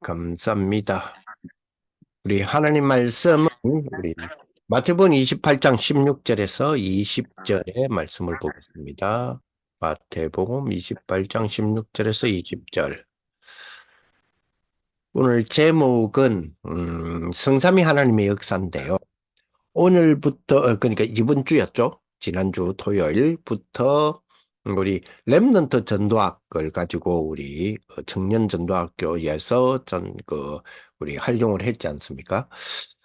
감사합니다. 우리 하나님 말씀은 우리 마태복음 28장 16절에서 20절의 말씀을 보겠습니다. 마태복음 28장 16절에서 20절. 오늘 제목은 성삼위 하나님의 역사인데요. 오늘부터 그러니까 이번 주였죠. 지난주 토요일부터 우리 렘넌트 전도학을 가지고 우리 청년 전도학교에서 우리 활용을 했지 않습니까?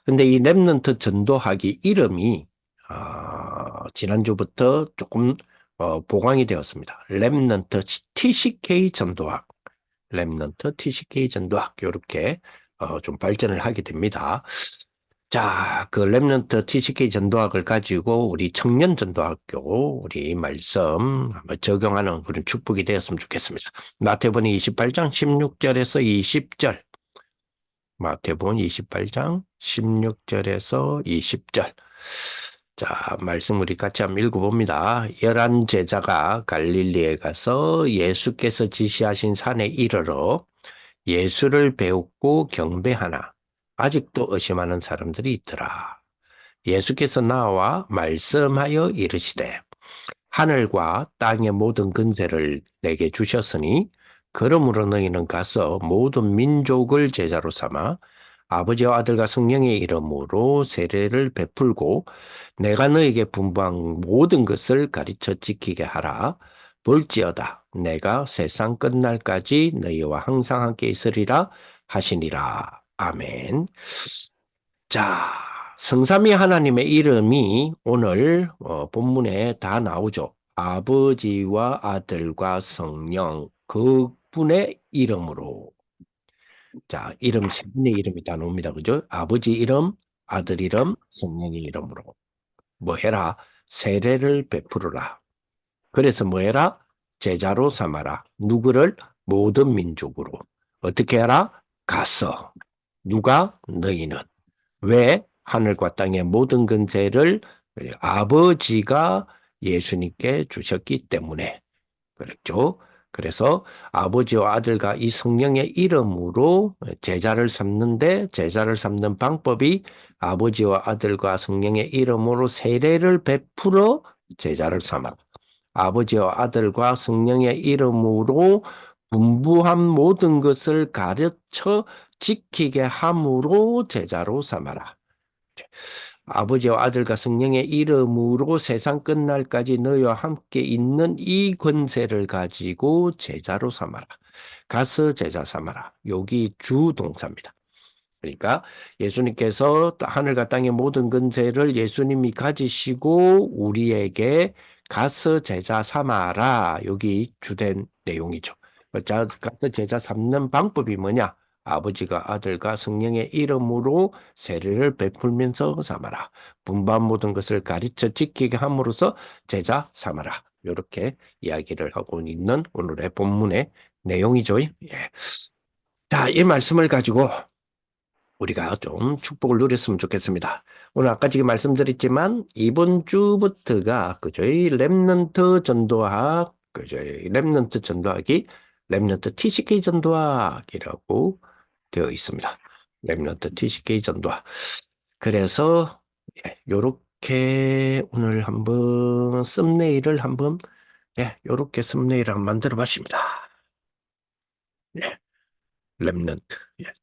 근데 이 렘넌트 전도학이 이름이 지난주부터 조금 보강이 되었습니다. 렘넌트 TCK 전도학, 렘넌트 TCK 전도학 이렇게 좀 발전을 하게 됩니다. 자, 그 렘넌트 TCK 전도학을 가지고 우리 청년 전도학교 우리 말씀 한번 적용하는 그런 축복이 되었으면 좋겠습니다. 마태복음 28장 16절에서 20절. 마태복음 28장 16절에서 20절. 자, 말씀 우리 같이 한번 읽어봅니다. 11 제자가 갈릴리에 가서 예수께서 지시하신 산에 이르러 예수를 배우고 경배하나 아직도 의심하는 사람들이 있더라. 예수께서 나와 말씀하여 이르시되 하늘과 땅의 모든 근세를 내게 주셨으니 그러므로 너희는 가서 모든 민족을 제자로 삼아 아버지와 아들과 성령의 이름으로 세례를 베풀고 내가 너에게 분부한 모든 것을 가르쳐 지키게 하라. 볼지어다 내가 세상 끝날까지 너희와 항상 함께 있으리라 하시니라. 아멘. 자, 성삼위 하나님의 이름이 오늘 본문에 다 나오죠. 아버지와 아들과 성령 그분의 이름으로. 자, 이름 세 분의 이름이 다 나옵니다. 그죠? 아버지 이름, 아들 이름, 성령의 이름으로. 뭐 해라? 세례를 베풀어라. 그래서 뭐 해라? 제자로 삼아라. 누구를? 모든 민족으로. 어떻게 하라? 가서. 누가? 너희는. 왜? 하늘과 땅의 모든 근세를 아버지가 예수님께 주셨기 때문에. 그렇죠? 그래서 아버지와 아들과 이 성령의 이름으로 제자를 삼는데 제자를 삼는 방법이 아버지와 아들과 성령의 이름으로 세례를 베풀어 제자를 삼아. 아버지와 아들과 성령의 이름으로 분부한 모든 것을 가르쳐 지키게 함으로 제자로 삼아라. 아버지와 아들과 성령의 이름으로 세상 끝날까지 너희와 함께 있는 이 권세를 가지고 제자로 삼아라. 가서 제자 삼아라. 여기 주동사입니다. 그러니까 예수님께서 하늘과 땅의 모든 권세를 예수님이 가지시고 우리에게 가서 제자 삼아라. 여기 주된 내용이죠. 자, 가서 제자 삼는 방법이 뭐냐? 아버지가 아들과 성령의 이름으로 세례를 베풀면서 삼아라. 분반 모든 것을 가르쳐 지키게 함으로써 제자 삼아라. 이렇게 이야기를 하고 있는 오늘의 본문의 내용이죠. 예. 자, 이 말씀을 가지고 우리가 좀 축복을 누렸으면 좋겠습니다. 오늘 아까 지금 말씀드렸지만 이번 주부터가 그저희 렘넌트 전도학, 그저희 렘넌트 전도학이 렘넌트 TCK 전도학이라고 되어 있습니다. 렘넌트 TCK 전도학. 그래서 요렇게 오늘 한번 썸네일을 한번 요렇게 썸네일을 한번 만들어 봤습니다. 예. 렘넌트,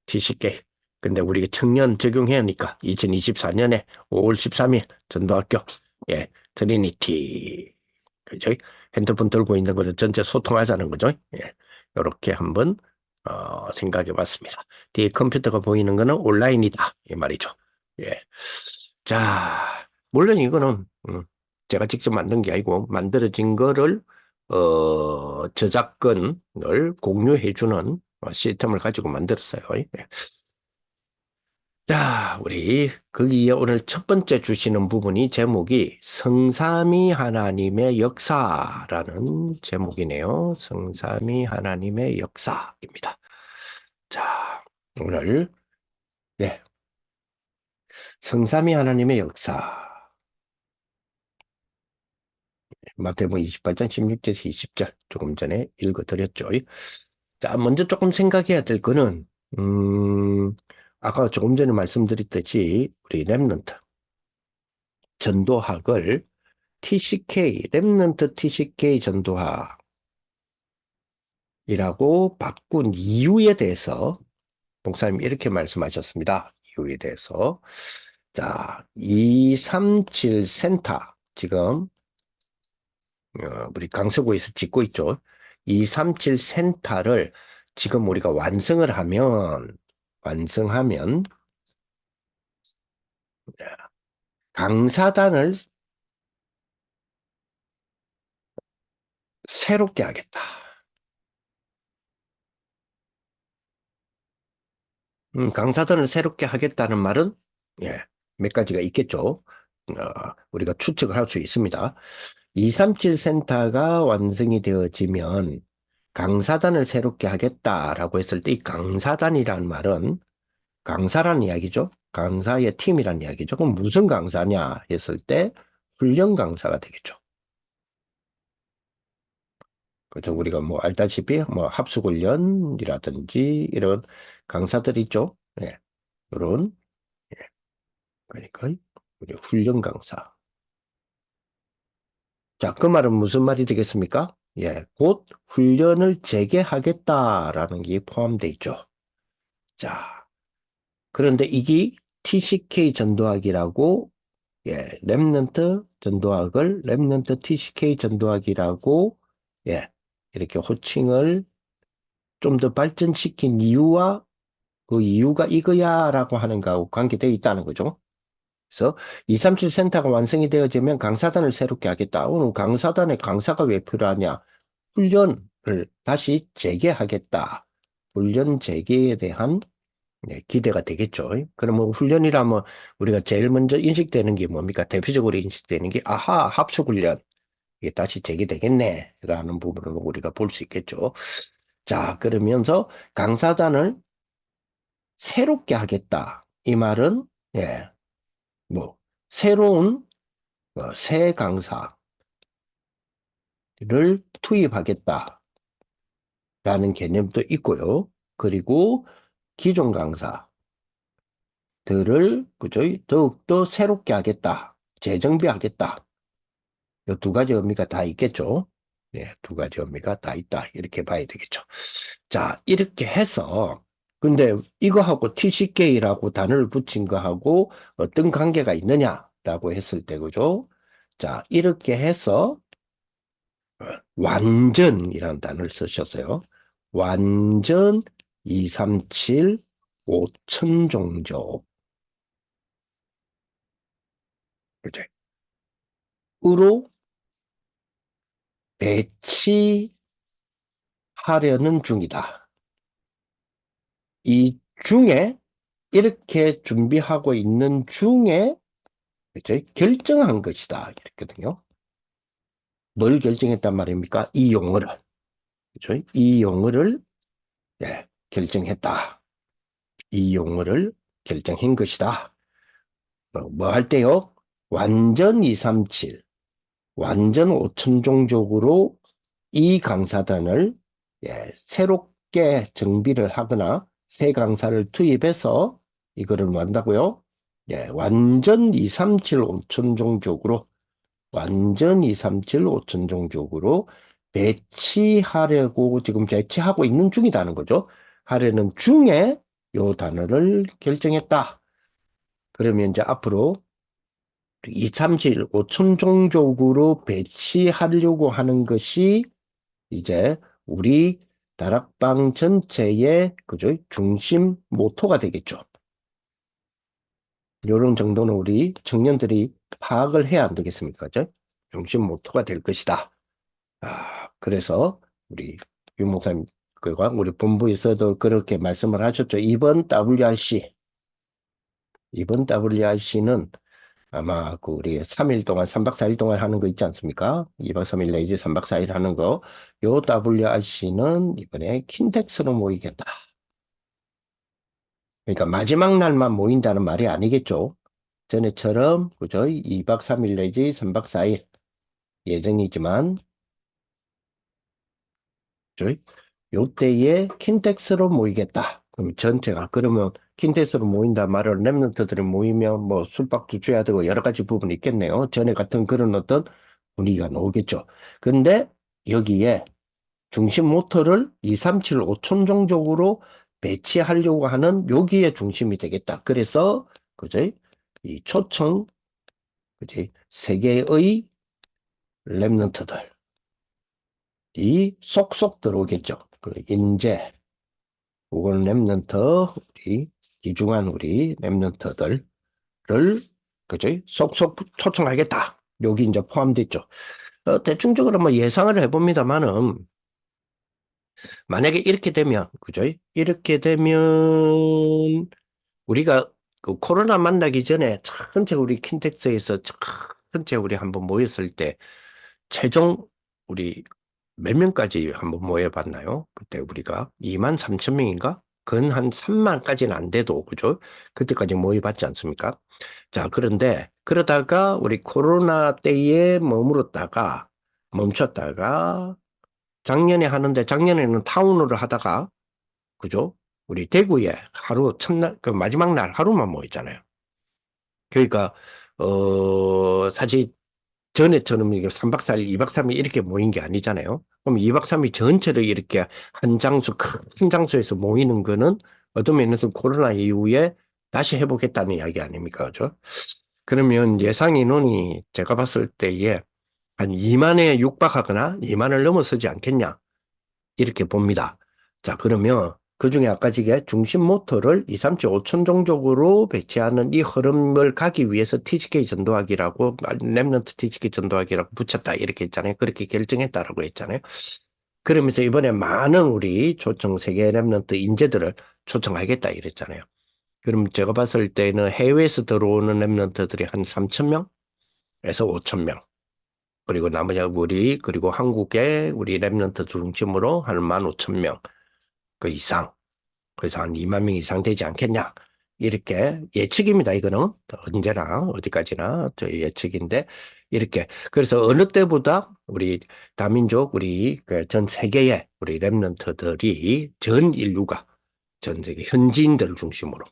TCK. 근데 우리가 청년 적용해야 하니까 2024년에 5월 13일 전도학교, 트리니티. 그죠? 핸드폰 들고 있는 거는 전체 소통하자는 거죠. 이렇게 한번 생각해 봤습니다. 뒤에 컴퓨터가 보이는 거는 온라인이다. 이 말이죠. 예. 자, 물론 이거는 제가 직접 만든 게 아니고 만들어진 거를 저작권을 공유해 주는 시스템을 가지고 만들었어요. 자, 우리 거기에 오늘 첫 번째 주시는 부분이 제목이 성삼위 하나님의 역사라는 제목이네요. 성삼위 하나님의 역사입니다. 자, 오늘 성삼위 하나님의 역사. 마태복음 28장 16절에서 20절 조금 전에 읽어드렸죠. 자, 먼저 조금 생각해야 될 거는 음, 아까 조금 전에 말씀드렸듯이 우리 랩런트 전도학을 TCK, 랩런트 TCK 전도학이라고 바꾼 이유에 대해서 목사님이 이렇게 말씀하셨습니다. 이유에 대해서. 자, 237 센터 지금 우리 강서구에서 짓고 있죠. 237 센터를 지금 우리가 완성하면 강사단을 새롭게 하겠다. 강사단을 새롭게 하겠다는 말은 예, 몇 가지가 있겠죠. 우리가 추측을 할 수 있습니다. 237 센터가 완성이 되어지면 강사단을 새롭게 하겠다라고 했을 때 이 강사단이라는 말은 강사라는 이야기죠. 강사의 팀이라는 이야기죠. 그럼 무슨 강사냐 했을 때 훈련 강사가 되겠죠. 그죠? 우리가 뭐 알다시피 뭐 합숙훈련이라든지 이런 강사들 있죠. 예. 이런 그러니까 우리 훈련 강사. 자, 그 말은 무슨 말이 되겠습니까? 예, 곧 훈련을 재개하겠다라는 게 포함되어 있죠. 자, 그런데 이게 TCK 전도학이라고 예, 랩넌트 전도학을 랩넌트 TCK 전도학이라고 예, 이렇게 호칭을 좀 더 발전시킨 이유와 그 이유가 이거야라고 하는 거하고 관계되어 있다는 거죠. 그래서 237 센터가 완성이 되어지면 강사단을 새롭게 하겠다. 오늘 강사단에 강사가 왜 필요하냐? 훈련을 다시 재개하겠다. 훈련 재개에 대한 네, 기대가 되겠죠. 그러면 훈련이라면 우리가 제일 먼저 인식되는 게 뭡니까? 대표적으로 인식되는 게 아하, 합숙훈련. 이게 다시 재개되겠네. 라는 부분으로 우리가 볼 수 있겠죠. 자, 그러면서 강사단을 새롭게 하겠다. 이 말은, 예, 뭐, 새로운 새 강사를 투입하겠다라는 개념도 있고요. 그리고 기존 강사들을, 그죠? 더욱더 새롭게 하겠다. 재정비하겠다. 이 두 가지 의미가 다 있겠죠. 네, 두 가지 의미가 다 있다. 이렇게 봐야 되겠죠. 자, 이렇게 해서, 근데 이거하고 TCK라고 단어를 붙인 거하고 어떤 관계가 있느냐라고 했을 때, 그죠? 자, 이렇게 해서 완전이라는 단어를 쓰셨어요. 완전 237 5천 종족. 그죠? 으로 배치하려는 중이다. 이 중에 이렇게 준비하고 있는 중에 그죠? 결정한 것이다. 이랬거든요. 뭘 결정했단 말입니까? 이 용어를. 그죠? 이 용어를 예, 결정했다. 이 용어를 결정한 것이다. 뭐 할 때요? 완전 237, 완전 5천종족으로 이 강사단을 예, 새롭게 정비를 하거나 새 강사를 투입해서 이거를 뭐 한다고요? 예, 완전 237 5천종족으로 완전 237 5천종족으로 배치하려고 지금 배치하고 있는 중이다는 거죠. 하려는 중에 요 단어를 결정했다. 그러면 이제 앞으로 237 5천종족으로 배치하려고 하는 것이 이제 우리 다락방 전체의 그죠? 중심 모토가 되겠죠. 이런 정도는 우리 청년들이 파악을 해야 안 되겠습니까? 그죠? 중심 모토가 될 것이다. 그래서 우리 유 목사님 그와 우리 본부에서도 그렇게 말씀을 하셨죠. 이번 WRC는 아마 그 우리 3일 동안 3박 4일 동안 하는 거 있지 않습니까? 2박 3일 내지 3박 4일 하는 거. 요 WRC는 이번에 킨텍스로 모이겠다. 그러니까 마지막 날만 모인다는 말이 아니겠죠. 전에처럼 그죠? 2박 3일 내지 3박 4일 예정이지만 그죠? 요때에 킨텍스로 모이겠다. 그럼 전체가 그러면 킨텍스로 모인다 말은 랩런트들이 모이면 뭐 술박도 줘야 되고 여러 가지 부분이 있겠네요. 전에 같은 그런 어떤 분위기가 나오겠죠. 근데 여기에 중심 모터를 2, 3, 7, 5촌 정도로 배치하려고 하는 여기에 중심이 되겠다. 그래서 그지? 이 초청 그지? 세 개의 랩런트들이 쏙쏙 들어오겠죠. 그 인재 그걸 랩런트 우리 귀중한 우리 랩런트들을 그지? 쏙쏙 초청하겠다. 여기 이제 포함됐죠. 대충적으로 뭐 예상을 해봅니다만은 만약에 이렇게 되면 그죠? 이렇게 되면 우리가 그 코로나 만나기 전에 전체 우리 킨텍스에서 전체 우리 한번 모였을 때 최종 우리 몇 명까지 한번 모여봤나요? 그때 우리가 2만 3천 명인가? 근 한 3만까지는 안 돼도 그죠? 그때까지 모여봤지 않습니까? 자, 그런데 그러다가 우리 코로나 때에 머물렀다가 멈췄다가 작년에 하는데 작년에는 타운으로 하다가 그죠? 우리 대구에 하루 첫날 그 마지막 날 하루만 모였잖아요. 그러니까 사실 전에처럼 이게 3박 4일, 2박 3일 이렇게 모인 게 아니잖아요. 그럼 2박 3일 전체를 이렇게 한 장소, 큰 장소에서 모이는 거는 어떤 면에서 코로나 이후에 다시 해보겠다는 이야기 아닙니까? 그죠? 그러면 예상 인원이 제가 봤을 때에 한 2만에 육박하거나 2만을 넘어서지 않겠냐. 이렇게 봅니다. 자, 그러면 그 중에 아까 지게 중심 모터를 2, 3, 7, 5천 종족으로 배치하는 이 흐름을 가기 위해서 TGK 전도하기라고, 랩런트 TGK 전도하기라고 붙였다. 이렇게 했잖아요. 그렇게 결정했다라고 했잖아요. 그러면서 이번에 많은 우리 초청 세계 랩런트 인재들을 초청하겠다. 이랬잖아요. 그럼 제가 봤을 때는 해외에서 들어오는 랩런트들이 한 3천 명에서 5천 명. 그리고 나머지 우리, 그리고 한국의 우리 랩런트 중심으로 한 15,000명. 그 이상, 그래서 한 2만 명 이상 되지 않겠냐. 이렇게 예측입니다. 이거는 언제나 어디까지나 저희 예측인데 이렇게 그래서 어느 때보다 우리 다민족 우리 그전 세계의 우리 랩런트들이 전 인류가 전 세계 현지인들 중심으로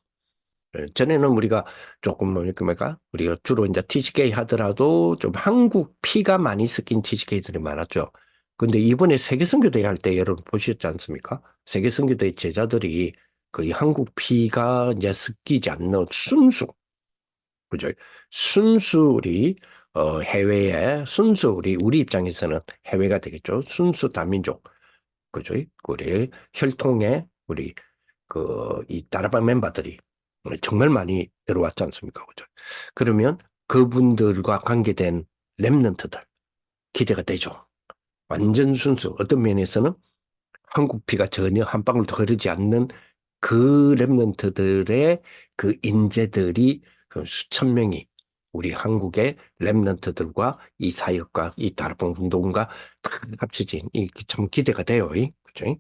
전에는 우리가 조금 뭐니까 우리가 주로 이제 TCK 하더라도 좀 한국 피가 많이 섞인 TCK들이 많았죠. 근데 이번에 세계 선교대회 할 때 여러분 보셨지 않습니까? 세계 선교대회 제자들이 거의 한국 피가 이제 섞이지 않는 순수, 그죠? 순수 우리 해외에 순수 우리 입장에서는 해외가 되겠죠. 순수 다민족, 그죠? 우리 혈통의 우리 이 다락방 멤버들이 정말 많이 들어왔지 않습니까? 그죠? 그러면 그분들과 관계된 랩런트들 기대가 되죠. 완전 순수. 어떤 면에서는 한국 피가 전혀 한 방울도 흐르지 않는 그 랩런트들의 그 인재들이 그 수천 명이 우리 한국의 랩런트들과 이 사역과 이 다락방 운동과 다 합쳐진 이 참 기대가 돼요. 그죠?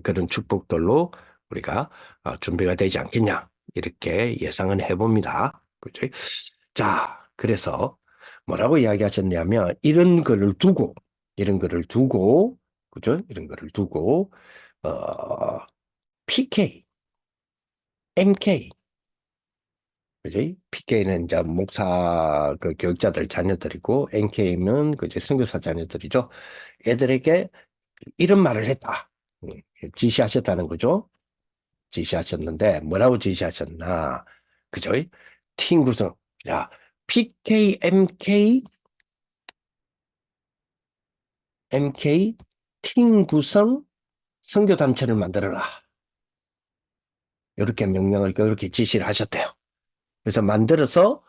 그런 축복들로 우리가 준비가 되지 않겠냐 이렇게 예상은 해봅니다. 그죠? 자, 그래서 뭐라고 이야기하셨냐면 이런 거를 두고 그죠? 이런 거를 두고 어, PK, MK, 그지? PK는 이제 목사 그 교육자들 자녀들이고 NK는 그지 선교사 자녀들이죠. 애들에게 이런 말을 했다. 음, 지시하셨다는 거죠. 지시하셨는데 뭐라고 지시하셨나? 그죠? 팀 구성. 자, PK, MK 팀 구성 선교단체를 만들어라. 이렇게 명령을 이렇게 지시를 하셨대요. 그래서 만들어서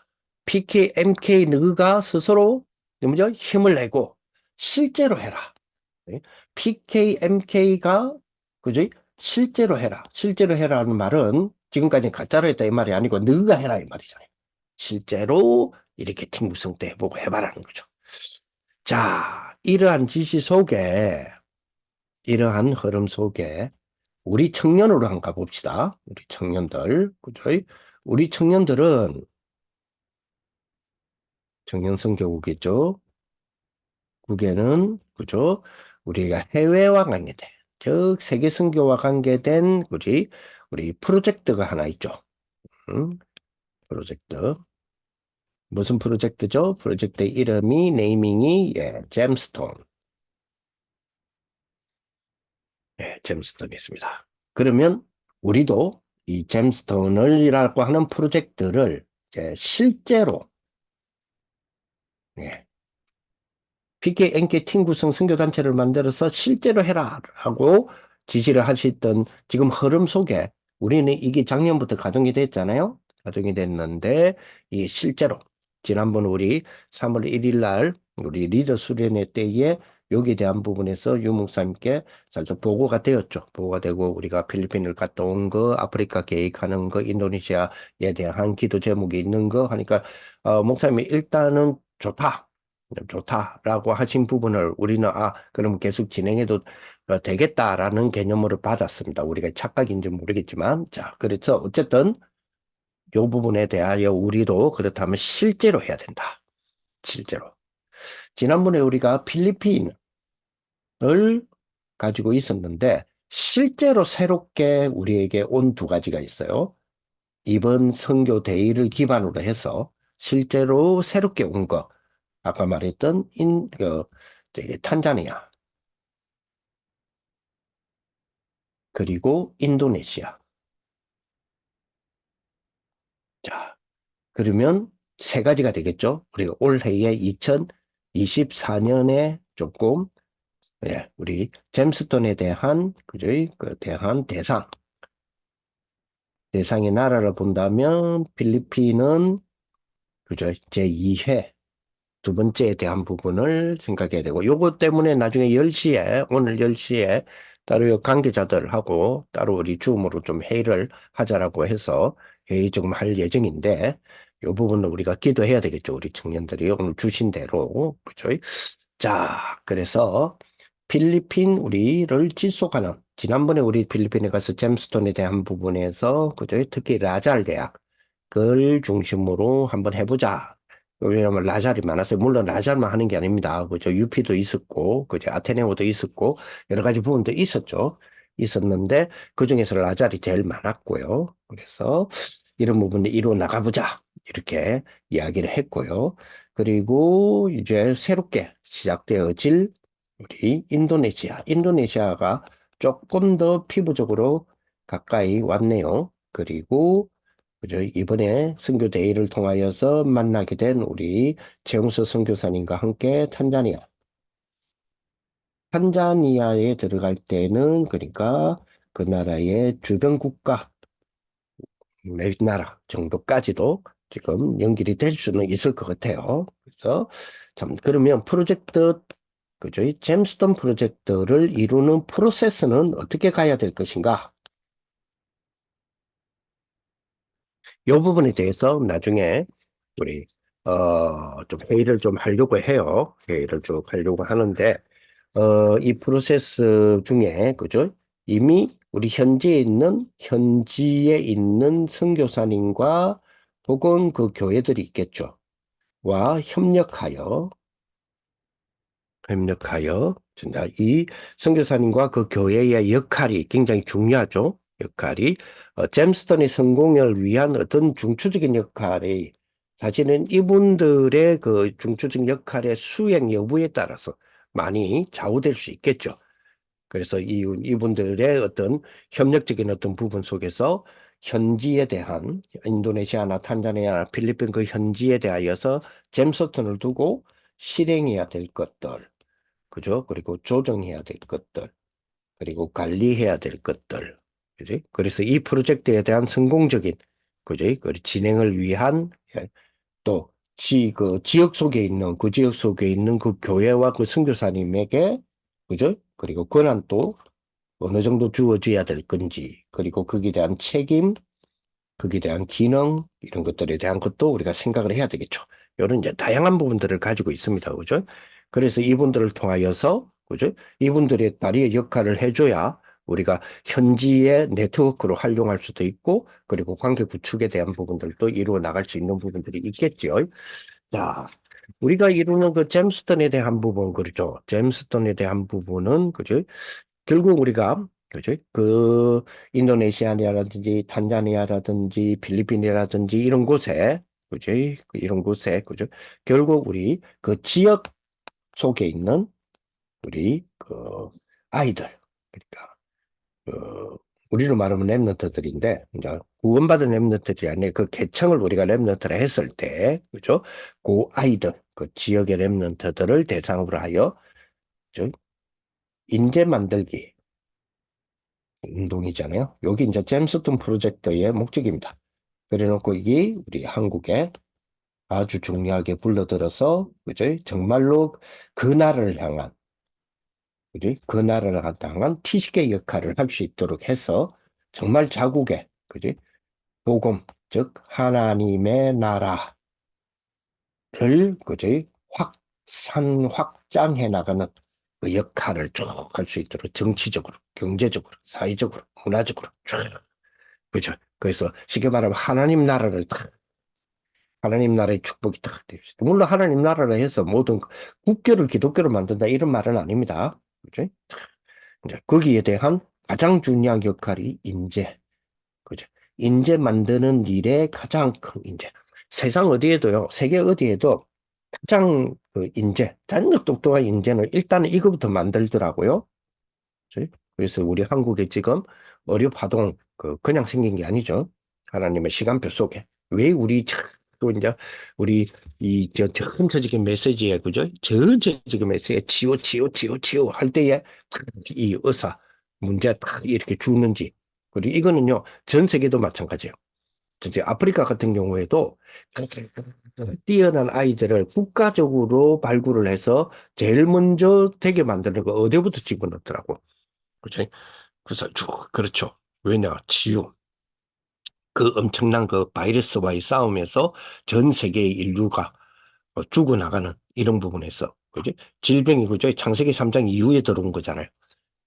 PK, MK 너가 스스로 뭐죠? 힘을 내고 실제로 해라. 네? PK, MK가 그지? 실제로 해라. 실제로 해라는 말은 지금까지 가짜로 했다 이 말이 아니고 너가 해라 이 말이잖아요. 실제로 이렇게 팀 구성 때 해보고 해봐라는 거죠. 자, 이러한 지시 속에 이러한 흐름 속에 우리 청년으로 한번 가봅시다. 우리 청년들, 그죠? 우리 청년들은 정년성교국이죠. 국에는 그죠? 우리가 해외와 관계된 즉 세계 선교와 관계된 그지? 우리 프로젝트가 하나 있죠. 음, 프로젝트. 무슨 프로젝트죠? 프로젝트 이름이, 네이밍이, 예, 잼스톤. 예, 잼스톤이 있습니다. 그러면 우리도 이 잼스톤을이라고 하는 프로젝트를 이제 실제로, 예, PK, NK 팀 구성 선교단체를 만들어서 실제로 해라 하고 지시를 하셨던 지금 흐름 속에 우리는 이게 작년부터 가동이 됐잖아요. 가동이 됐는데 이 실제로 지난번 우리 3월 1일 날 우리 리더 수련회 때에 여기에 대한 부분에서 유 목사님께 살짝 보고가 되었죠. 보고가 되고 우리가 필리핀을 갔다 온 거, 아프리카 계획하는 거, 인도네시아에 대한 기도 제목이 있는 거 하니까 목사님이 일단은 좋다. 좋다라고 하신 부분을 우리는 그럼 계속 진행해도 되겠다라는 개념으로 받았습니다. 우리가 착각인지 모르겠지만 자 그래서 어쨌든 이 부분에 대하여 우리도 그렇다면 실제로 해야 된다. 실제로. 지난번에 우리가 필리핀을 가지고 있었는데 실제로 새롭게 우리에게 온 두 가지가 있어요. 이번 선교 대의를 기반으로 해서 실제로 새롭게 온 거. 아까 말했던 저기 탄자니아 그리고 인도네시아. 자, 그러면 세 가지가 되겠죠. 우리가 올해에 2024년에 조금 예, 우리 잼스톤에 대한 그죠? 그 대한 대상의 나라를 본다면 필리핀은 그죠? 제2회 두 번째에 대한 부분을 생각해야 되고, 요것 때문에 나중에 10시에, 오늘 10시에 따로 관계자들하고 따로 우리 줌으로 좀 회의를 하자라고 해서 회의 조금 할 예정인데, 요 부분은 우리가 기도해야 되겠죠. 우리 청년들이 오늘 주신 대로. 그죠? 자, 그래서 필리핀 우리를 지속하는, 지난번에 우리 필리핀에 가서 잼스톤에 대한 부분에서, 그죠? 특히 라잘 대학, 그걸 중심으로 한번 해보자. 왜냐하면 라잘이 많았어요. 물론 라잘만 하는 게 아닙니다. 그죠? 유피도 있었고, 그죠? 아테네오도 있었고, 여러 가지 부분도 있었죠. 있었는데, 그중에서 라잘이 제일 많았고요. 그래서 이런 부분을 이루어 나가보자. 이렇게 이야기를 했고요. 그리고 이제 새롭게 시작되어질 우리 인도네시아. 인도네시아가 조금 더 피부적으로 가까이 왔네요. 그리고 그죠? 이번에 선교 대회를 통하여서 만나게 된 우리 최용수 선교사님과 함께 탄자니아에 들어갈 때는 그러니까 그 나라의 주변 국가 몇 나라 정도까지도 지금 연결이 될 수는 있을 것 같아요. 그래서 참 그러면 프로젝트 그죠? 이 잼스톤 프로젝트를 이루는 프로세스는 어떻게 가야 될 것인가? 이 부분에 대해서 나중에 우리 좀 회의를 좀 하려고 해요. 회의를 좀 하려고 하는데 이 프로세스 중에 그죠? 이미 우리 현지에 있는 선교사님과 혹은 그 교회들이 있겠죠. 와 협력하여 진짜 이 선교사님과 그 교회의 역할이 굉장히 중요하죠. 역할이 잼스턴의 성공을 위한 어떤 중추적인 역할이 사실은 이분들의 그 중추적 역할의 수행 여부에 따라서 많이 좌우될 수 있겠죠. 그래서 이분들의 어떤 협력적인 어떤 부분 속에서 현지에 대한 인도네시아나 탄자니아나 필리핀 그 현지에 대하여서 잼스턴을 두고 실행해야 될 것들 그죠? 그리고 조정해야 될 것들, 그리고 관리해야 될 것들, 그지? 그래서 이 프로젝트에 대한 성공적인, 그지? 그 진행을 위한 예, 또 그 지역 속에 있는 그 지역 속에 있는 그 교회와 그 선교사님에게 그죠? 그리고 권한도 어느 정도 주어져야 될 건지, 그리고 거기에 대한 책임, 거기에 대한 기능 이런 것들에 대한 것도 우리가 생각을 해야 되겠죠. 이런 이제 다양한 부분들을 가지고 있습니다. 그죠? 그래서 이분들을 통하여서 그죠? 이분들의 다리의 역할을 해줘야 우리가 현지의 네트워크로 활용할 수도 있고 그리고 관계 구축에 대한 부분들도 이루어 나갈 수 있는 부분들이 있겠죠. 자, 우리가 이루는 그 잼스톤에 대한 부분 그렇죠? 잼스톤에 대한 부분은 그죠? 결국 우리가 그죠? 인도네시아라든지 탄자니아라든지 필리핀이라든지 이런 곳에, 그죠? 이런 곳에, 그죠? 결국 우리 그 지역 속에 있는 우리 아이들, 그러니까 우리로 말하면 랩런트들인데 이제 구원받은 랩런트들이 아니라 그 계층을 우리가 랩런트라 했을 때, 그죠? 그 아이들, 그 지역의 랩런트들을 대상으로 하여 저 인재 만들기 운동이잖아요. 여기 이제 잼스톤 프로젝트의 목적입니다. 그래놓고 이게 우리 한국에 아주 중요하게 불러들어서, 그죠? 정말로 그 나라를 향한, 그지? 그 나라를 향한 티식의 역할을 할 수 있도록 해서 정말 자국의, 그지? 복음, 즉 하나님의 나라를, 그지? 확장해 나가는 그 역할을 쭉 할 수 있도록 정치적으로, 경제적으로, 사회적으로, 문화적으로 쭉, 그죠? 그래서 쉽게 말하면 하나님 나라의 축복이 딱 되어 있어요. 물론 하나님 나라를 해서 모든 국교를 기독교로 만든다 이런 말은 아닙니다. 그죠? 이제 거기에 대한 가장 중요한 역할이 인재. 그죠? 인재 만드는 일에 가장 큰 인재. 세상 어디에도요, 세계 어디에도 가장 그 인재, 잔뜩 똑똑한 인재는 일단은 이거부터 만들더라고요. 그죠? 그래서 우리 한국에 지금 어려 파동, 그냥 생긴 게 아니죠. 하나님의 시간표 속에. 왜 우리, 또 이제, 우리, 전체적인 메시지에, 그죠? 전체적인 메시지에 치유 할 때에 이 의사, 문제 딱 이렇게 주는지. 그리고 이거는요, 전 세계도 마찬가지예요. 이제 아프리카 같은 경우에도 뛰어난 아이들을 국가적으로 발굴을 해서 제일 먼저 되게 만드는 거 어디부터 집어넣더라고. 그죠? 그래서 그렇죠. 왜냐? 치유. 그 엄청난 그 바이러스와의 싸움에서 전 세계의 인류가 죽어나가는 이런 부분에서. 그죠? 질병이 그죠? 창세기 3장 이후에 들어온 거잖아요.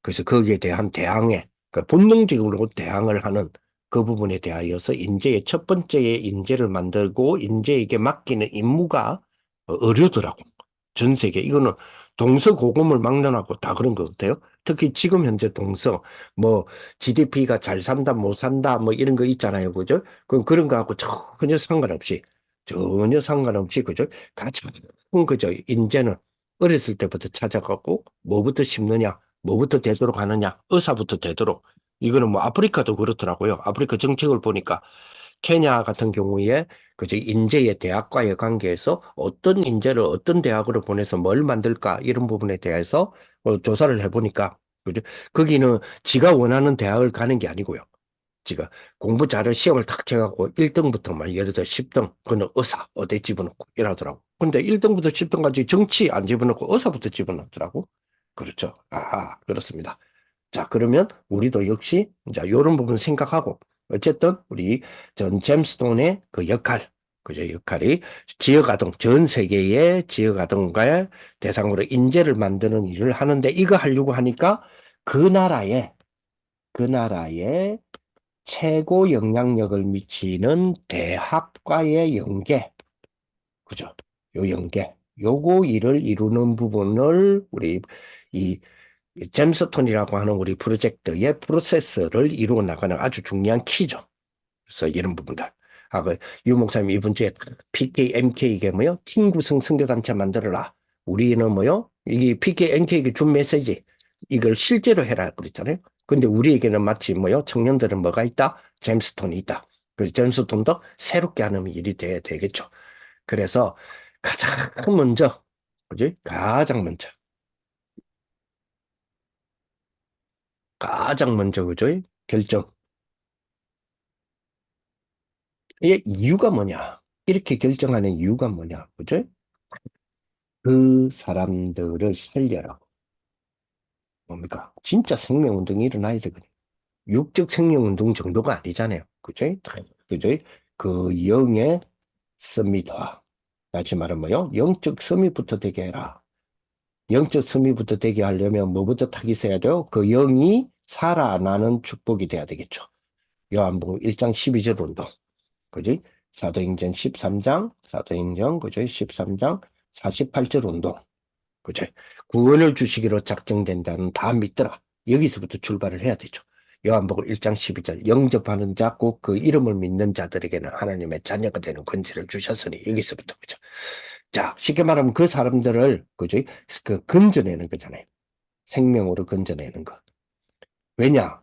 그래서 거기에 대한 대항에, 그 본능적으로 대항을 하는 그 부분에 대하여서 인재의 첫 번째의 인재를 만들고 인재에게 맡기는 임무가 어려더라고. 전 세계. 이거는 동서고금을 막론하고 다 그런 것 같아요. 특히 지금 현재 뭐, GDP가 잘 산다, 못 산다, 뭐 이런 거 있잖아요. 그죠? 그런 거하고 전혀 상관없이, 그죠? 가장, 그죠? 인재는 어렸을 때부터 찾아가고, 뭐부터 심느냐, 뭐부터 되도록 하느냐, 의사부터 되도록. 이거는 뭐 아프리카도 그렇더라고요. 아프리카 정책을 보니까 케냐 같은 경우에 그저 인재의 대학과의 관계에서 어떤 인재를 어떤 대학으로 보내서 뭘 만들까 이런 부분에 대해서 조사를 해보니까 그죠? 거기는 지가 원하는 대학을 가는 게 아니고요. 지가 공부 잘해 시험을 탁 쳐갖고 1등부터만 예를 들어 10등 그는 의사 어디 집어넣고 이러더라고. 근데 1등부터 10등까지 정치 안 집어넣고 의사부터 집어넣더라고. 그렇죠. 아, 그렇습니다. 자, 그러면 우리도 역시 이제 이런 부분 생각하고 어쨌든 우리 전 잼스톤의 그 역할, 그죠? 역할이 지역아동, 전 세계의 지역아동과 대상으로 인재를 만드는 일을 하는데 이거 하려고 하니까 그 나라에 그 나라에 최고 영향력을 미치는 대학과의 연계, 그죠? 요 연계, 요거 일을 이루는 부분을 우리 이 잼스톤이라고 하는 우리 프로젝트의 프로세스를 이루어 나가는 아주 중요한 키죠. 그래서 이런 부분들. 유 목사님 이번 주에 PKMK 이게 뭐요? 팀 구성 선교단체 만들어라. 우리는 뭐요? 이게 PKMK에게 준 메시지. 이걸 실제로 해라 그랬잖아요. 근데 우리에게는 마치 뭐요? 청년들은 뭐가 있다? 잼스톤이 있다. 그래서 잼스톤도 새롭게 하는 일이 돼야 되겠죠. 그래서 가장 먼저, 그지? 가장 먼저, 그죠? 결정. 이 이유가 뭐냐? 이렇게 결정하는 이유가 뭐냐? 그죠? 그 사람들을 살려라. 뭡니까? 진짜 생명운동이 일어나야 되거든요. 육적 생명운동 정도가 아니잖아요. 그죠? 그죠? 그 영의 서밋화. 다시 말하면 뭐요? 영적 서밋부터 되게 해라. 영적 서밋부터 되게 하려면 뭐부터 타깃 해야 돼요? 그 영이 살아나는 축복이 돼야 되겠죠. 요한복음 1장 12절 운동. 그지? 사도행전 13장, 사도행전, 그죠? 13장 48절 운동. 그죠? 구원을 주시기로 작정된다는 다 믿더라. 여기서부터 출발을 해야 되죠. 요한복음 1장 12절 영접하는 자 곧 그 이름을 믿는 자들에게는 하나님의 자녀가 되는 권세를 주셨으니 여기서부터 그죠. 자, 쉽게 말하면 그 사람들을 그죠? 그 건져내는 거잖아요. 생명으로 건져내는 거. 왜냐?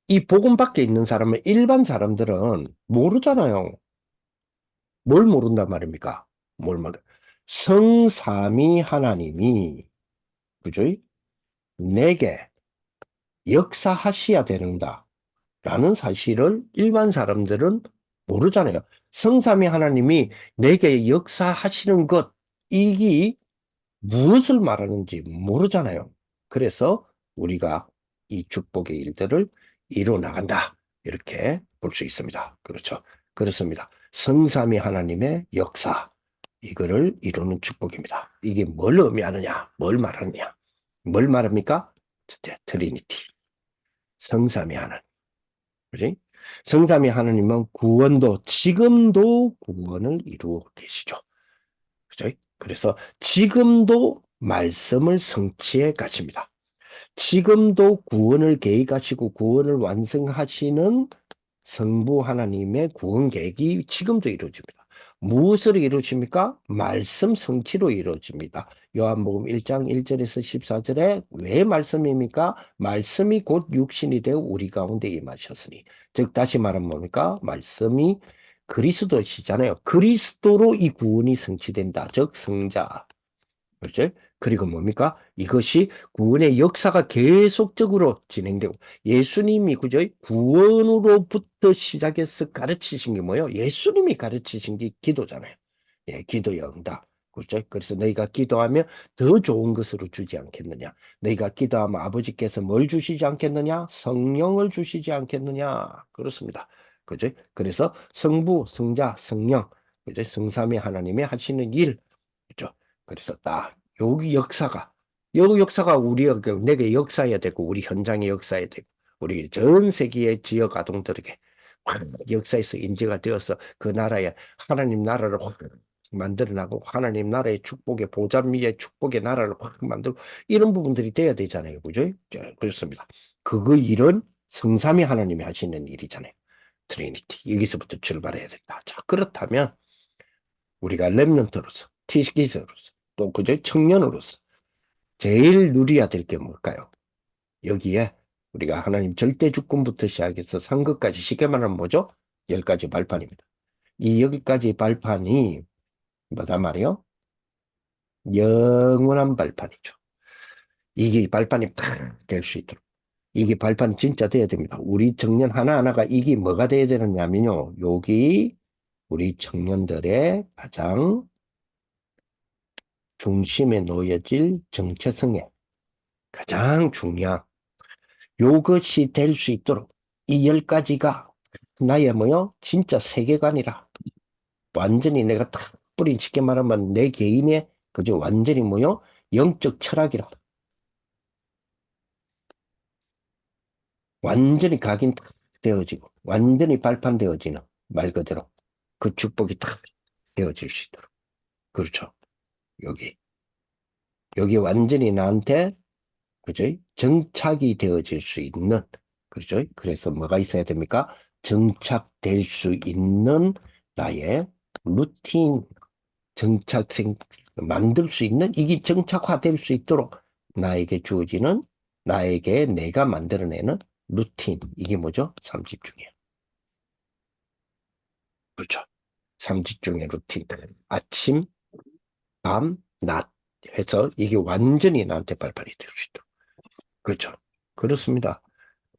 이 복음 밖에 있는 사람은 일반 사람들은 모르잖아요. 뭘 모른단 말입니까? 뭘 모르? 성삼위 하나님이 그죠? 내게 역사하셔야 되는다. 라는 사실을 일반 사람들은 모르잖아요. 성삼위 하나님이 내게 역사하시는 것, 이게 무엇을 말하는지 모르잖아요. 그래서 우리가 이 축복의 일들을 이루어 나간다. 이렇게 볼 수 있습니다. 그렇죠. 그렇습니다. 성삼위 하나님의 역사, 이거를 이루는 축복입니다. 이게 뭘 의미하느냐? 뭘 말하느냐? 뭘 말합니까? 첫째, 트리니티. 성삼위 하나님. 그지? 성삼위 하나님은 구원도, 지금도 구원을 이루고 계시죠. 그죠? 그래서 지금도 말씀을 성취해 가십니다. 지금도 구원을 계획하시고 구원을 완성하시는 성부 하나님의 구원 계획이 지금도 이루어집니다. 무엇으로 이루어집니까? 말씀 성취로 이루어집니다. 요한복음 1장 1절에서 14절에 왜 말씀입니까? 말씀이 곧 육신이 되어 우리 가운데 임하셨으니. 즉 다시 말하면 뭡니까? 말씀이 그리스도시잖아요. 그리스도로 이 구원이 성취된다. 즉 성자. 그렇죠? 그리고 뭡니까? 이것이 구원의 역사가 계속적으로 진행되고 예수님이 그죠? 구원으로부터 시작해서 가르치신 게 뭐예요? 예수님이 가르치신 게 기도잖아요. 예, 기도의 응답. 그렇죠? 그래서 너희가 기도하면 더 좋은 것으로 주지 않겠느냐? 너희가 기도하면 아버지께서 뭘 주시지 않겠느냐? 성령을 주시지 않겠느냐? 그렇습니다. 그죠? 그래서 성부, 성자, 성령, 그죠? 성삼위 하나님이 하시는 일, 그죠? 그래서 딱 여기 역사가 요 역사가 우리 내게 역사해야 되고 우리 현장에 역사해야 되고 우리 전 세계의 지역 아동들에게 확 역사에서 인지가 되어서 그 나라에 하나님 나라를 확 만들어나고 하나님 나라의 축복의 보좌 위에 축복의 나라를 확 만들고 이런 부분들이 돼야 되잖아요. 그죠? 그렇습니다. 그거 일은 성삼위 하나님이 하시는 일이잖아요. 트리니티. 여기서부터 출발해야 된다. 자, 그렇다면 우리가 렘넌트로서, 티시기즈로서, 또 그저 청년으로서 제일 누려야 될 게 뭘까요? 여기에 우리가 하나님 절대 주권부터 시작해서 선거까지 쉽게 말하면 뭐죠? 10가지 발판입니다. 이 10가지 발판이 뭐단 말이에요? 영원한 발판이죠. 이게 발판이 딱 될 수 있도록. 이게 발판이 진짜 돼야 됩니다. 우리 청년 하나하나가 이게 뭐가 돼야 되느냐면요. 여기 우리 청년들의 가장 중심에 놓여질 정체성에 가장 중요한 요것이 될 수 있도록 이 10가지가 나의 뭐요? 진짜 세계관이라. 완전히 내가 딱 뿌린 쉽게 말하면 내 개인의 그저 완전히 뭐요? 영적 철학이라. 완전히 각인 딱 되어지고 완전히 발판되어지는 말 그대로 그 축복이 딱 되어질 수 있도록. 그렇죠. 여기. 여기 완전히 나한테 그죠? 정착이 되어질 수 있는, 그렇죠? 그래서 뭐가 있어야 됩니까? 정착될 수 있는 나의 루틴, 정착생, 만들 수 있는, 이게 정착화될 수 있도록 나에게 주어지는, 나에게 내가 만들어내는 루틴. 이게 뭐죠? 삼집중이에요. 그렇죠. 삼집중의 루틴. 아침, 밤, 낮 해서 이게 완전히 나한테 발판이 될 수 있도록. 그렇죠. 그렇습니다.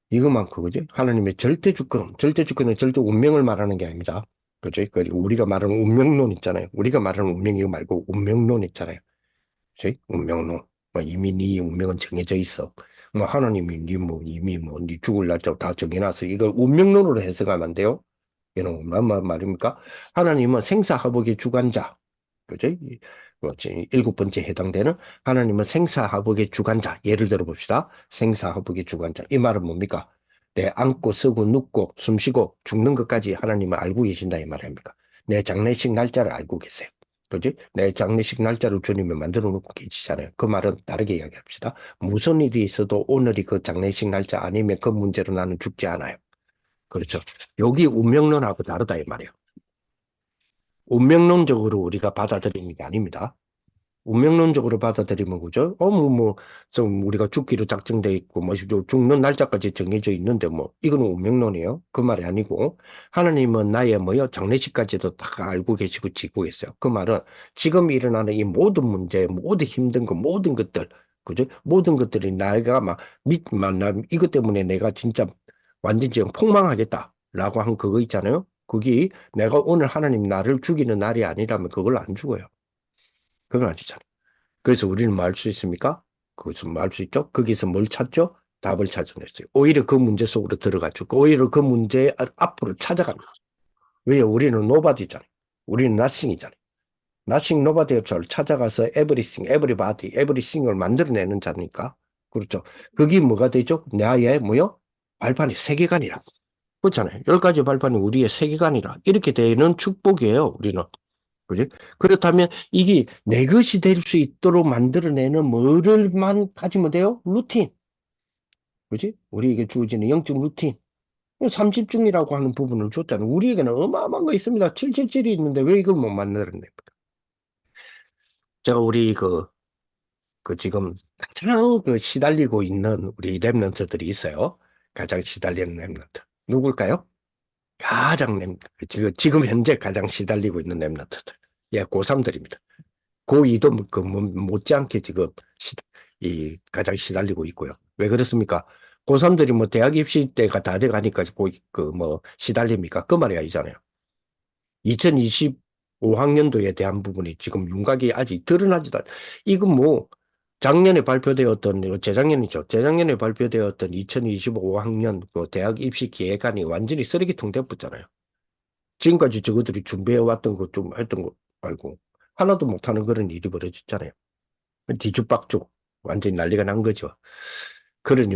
이것만 그거지. 하나님의 절대 주권, 절대 주권은 절대 운명을 말하는 게 아닙니다. 그죠? 그리고 우리가 말하는 운명론 있잖아요. 우리가 말하는 운명 이거 말고 운명론 있잖아요. 그죠? 운명론. 뭐 이미 네 운명은 정해져 있어. 뭐 하나님이 네 이미 네 죽을 날짜 다 정해놨어. 이걸 운명론으로 해석하면 안 돼요. 이런 말입니까? 하나님은 생사화복의 주관자. 그죠? 뭐, 7번째 해당되는 하나님은 생사화복의 주관자. 예를 들어 봅시다. 생사화복의 주관자. 이 말은 뭡니까? 내 앉고 서고 눕고 숨쉬고 죽는 것까지 하나님은 알고 계신다 이 말입니까? 내 장례식 날짜를 알고 계세요. 그지? 내 장례식 날짜를 주님이 만들어 놓고 계시잖아요. 그 말은 다르게 이야기합시다. 무슨 일이 있어도 오늘이 그 장례식 날짜 아니면 그 문제로 나는 죽지 않아요. 그렇죠. 여기 운명론하고 다르다 이 말이에요. 운명론적으로 우리가 받아들이는 게 아닙니다. 운명론적으로 받아들이면 그죠? 좀 우리가 죽기로 작정돼 있고 뭐 죽는 날짜까지 정해져 있는데 뭐 이거는 운명론이에요. 그 말이 아니고 하나님은 나의 뭐요 장례식까지도 다 알고 계시고 지고 계세요. 그 말은 지금 일어나는 이 모든 문제, 모든 힘든 거, 모든 것들, 그죠? 모든 것들이 내가 나 이것 때문에 내가 진짜 완전 지금 폭망하겠다라고 한 그거 있잖아요. 그게 내가 오늘 하나님 나를 죽이는 날이 아니라면 그걸 안 죽어요. 그건 아니잖아요. 그래서 우리는 뭐 할 수 있습니까? 그것은 뭐 할 수 있죠? 거기서 뭘 찾죠? 답을 찾아냈어요. 오히려 그 문제 속으로 들어가죠. 오히려 그 문제 앞으로 찾아갑니다. 왜? 우리는 nobody잖아요. 우리는 nothing이잖아요. nothing, nobody를 찾아가서 everything, everybody, everything을 만들어내는 자니까. 그렇죠. 그게 뭐가 되죠? 나의 뭐요? 발판이 세계관이라. 그렇잖아요. 10가지 발판이 우리의 세계관이라. 이렇게 되는 축복이에요, 우리는. 그지? 그렇다면 이게 내 것이 될 수 있도록 만들어내는 뭐를만 가지면 돼요? 루틴. 그지? 우리에게 주어지는 영적 루틴. 30중이라고 하는 부분을 줬잖아요. 우리에게는 어마어마한 거 있습니다. 777이 있는데 왜 이걸 못 만들어냅니까? 제가 우리 지금 가장 시달리고 있는 우리 랩런트들이 있어요. 가장 시달리는 랩런트. 누굴까요? 지금 현재 가장 시달리고 있는 랩런트들. 예, 고3들입니다. 고2도 못지않게 지금 가장 시달리고 있고요. 왜 그렇습니까? 고3들이 뭐 대학 입시 때가 다 돼가니까 시달립니까? 그 말이 아니잖아요. 2025학년도에 대한 부분이 지금 윤곽이 아직 드러나지도 이건 뭐 작년에 발표되었던 재작년이죠. 재작년에 발표되었던 2025학년 그 대학 입시 기획안이 완전히 쓰레기통 돼버렸잖아요. 지금까지 저것들이 준비해왔던 거 좀 했던 거 말고 하나도 못하는 그런 일이 벌어졌잖아요. 뒤죽박죽 완전히 난리가 난 거죠. 그러니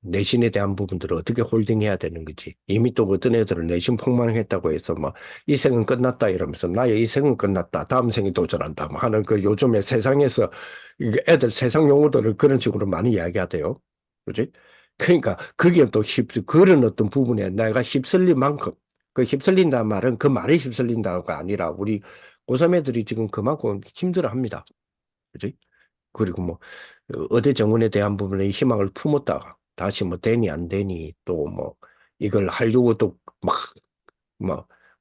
내신에 대한 부분들을 어떻게 홀딩해야 되는 거지. 이미 또 어떤 애들은 내신 폭망했다고 해서 이 생은 끝났다 이러면서 나의 이 생은 끝났다. 다음 생에 도전한다. 하는 그 요즘에 세상에서 애들 세상 용어들을 그런 식으로 많이 이야기하대요. 그지? 그러니까 그게 또 그런 어떤 부분에 내가 휩쓸린 만큼 그 휩쓸린다는 말은 그 말이 휩쓸린다가 아니라 우리 고3 애들이 지금 그만큼 힘들어 합니다. 그지? 그리고 어대 정원에 대한 부분에 희망을 품었다가 다시 되니 안 되니 또 이걸 하려고 또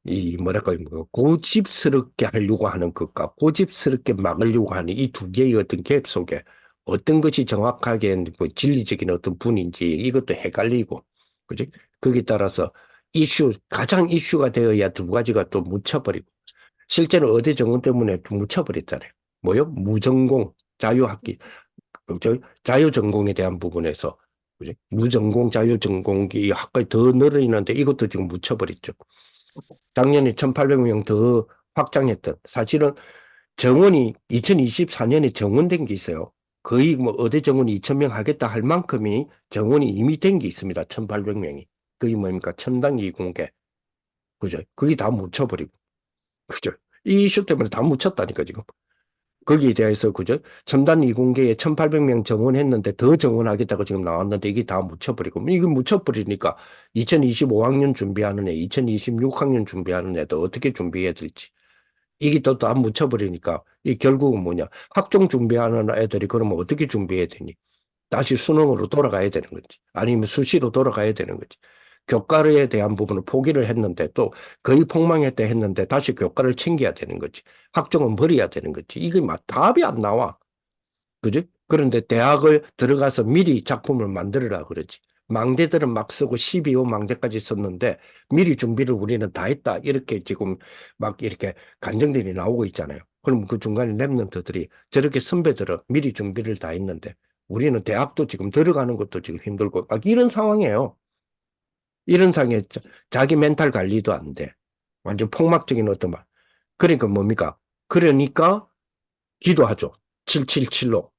이 뭐랄까 고집스럽게 하려고 하는 것과 고집스럽게 막으려고 하는 이 두 개의 어떤 갭 속에 어떤 것이 정확하게 진리적인 어떤 분인지 이것도 헷갈리고 그지? 거기에 따라서 가장 이슈가 되어야 두 가지가 또 묻혀버리고 실제로 어대 정원 때문에 좀 묻혀버렸잖아요. 뭐요? 무전공, 자유학기. 자유전공에 대한 부분에서 그지? 무전공, 자유전공이 학과에 더 늘어있는데 이것도 지금 묻혀버렸죠. 작년에 1,800명 더 확장했던 사실은 정원이 2024년에 정원된 게 있어요. 거의 의대 정원이 2,000명 하겠다 할 만큼이 정원이 이미 된 게 있습니다. 1,800명이. 그게 뭡니까? 첨단 이공계. 그죠? 그게 다 묻혀버리고. 그죠? 이 이슈 때문에 다 묻혔다니까, 지금. 거기에 대해서 그죠? 첨단 이공계에 1,800명 정원했는데 더 정원하겠다고 지금 나왔는데 이게 다 묻혀버리고 이게 묻혀버리니까 2025학년 준비하는 애, 2026학년 준비하는 애도 어떻게 준비해야 될지 이게 또 안 묻혀버리니까 이 결국은 뭐냐? 학종 준비하는 애들이 그러면 어떻게 준비해야 되니? 다시 수능으로 돌아가야 되는 거지. 아니면 수시로 돌아가야 되는 거지. 교과에 대한 부분을 포기를 했는데 또 거의 폭망했다 했는데 다시 교과를 챙겨야 되는 거지. 학종은 버려야 되는 거지. 이게 막 답이 안 나와. 그지? 그런데 대학을 들어가서 미리 작품을 만들어라 그러지. 망대들은 막 쓰고 12호 망대까지 썼는데 미리 준비를 우리는 다 했다. 이렇게 지금 막 이렇게 간증들이 나오고 있잖아요. 그럼 그 중간에 랩런트들이 저렇게 선배들은 미리 준비를 다 했는데 우리는 대학도 지금 들어가는 것도 지금 힘들고 막 이런 상황이에요. 이런 상황에 자기 멘탈 관리도 안 돼. 완전 폭막적인 어떤 말. 그러니까 뭡니까? 그러니까 기도하죠. 777로.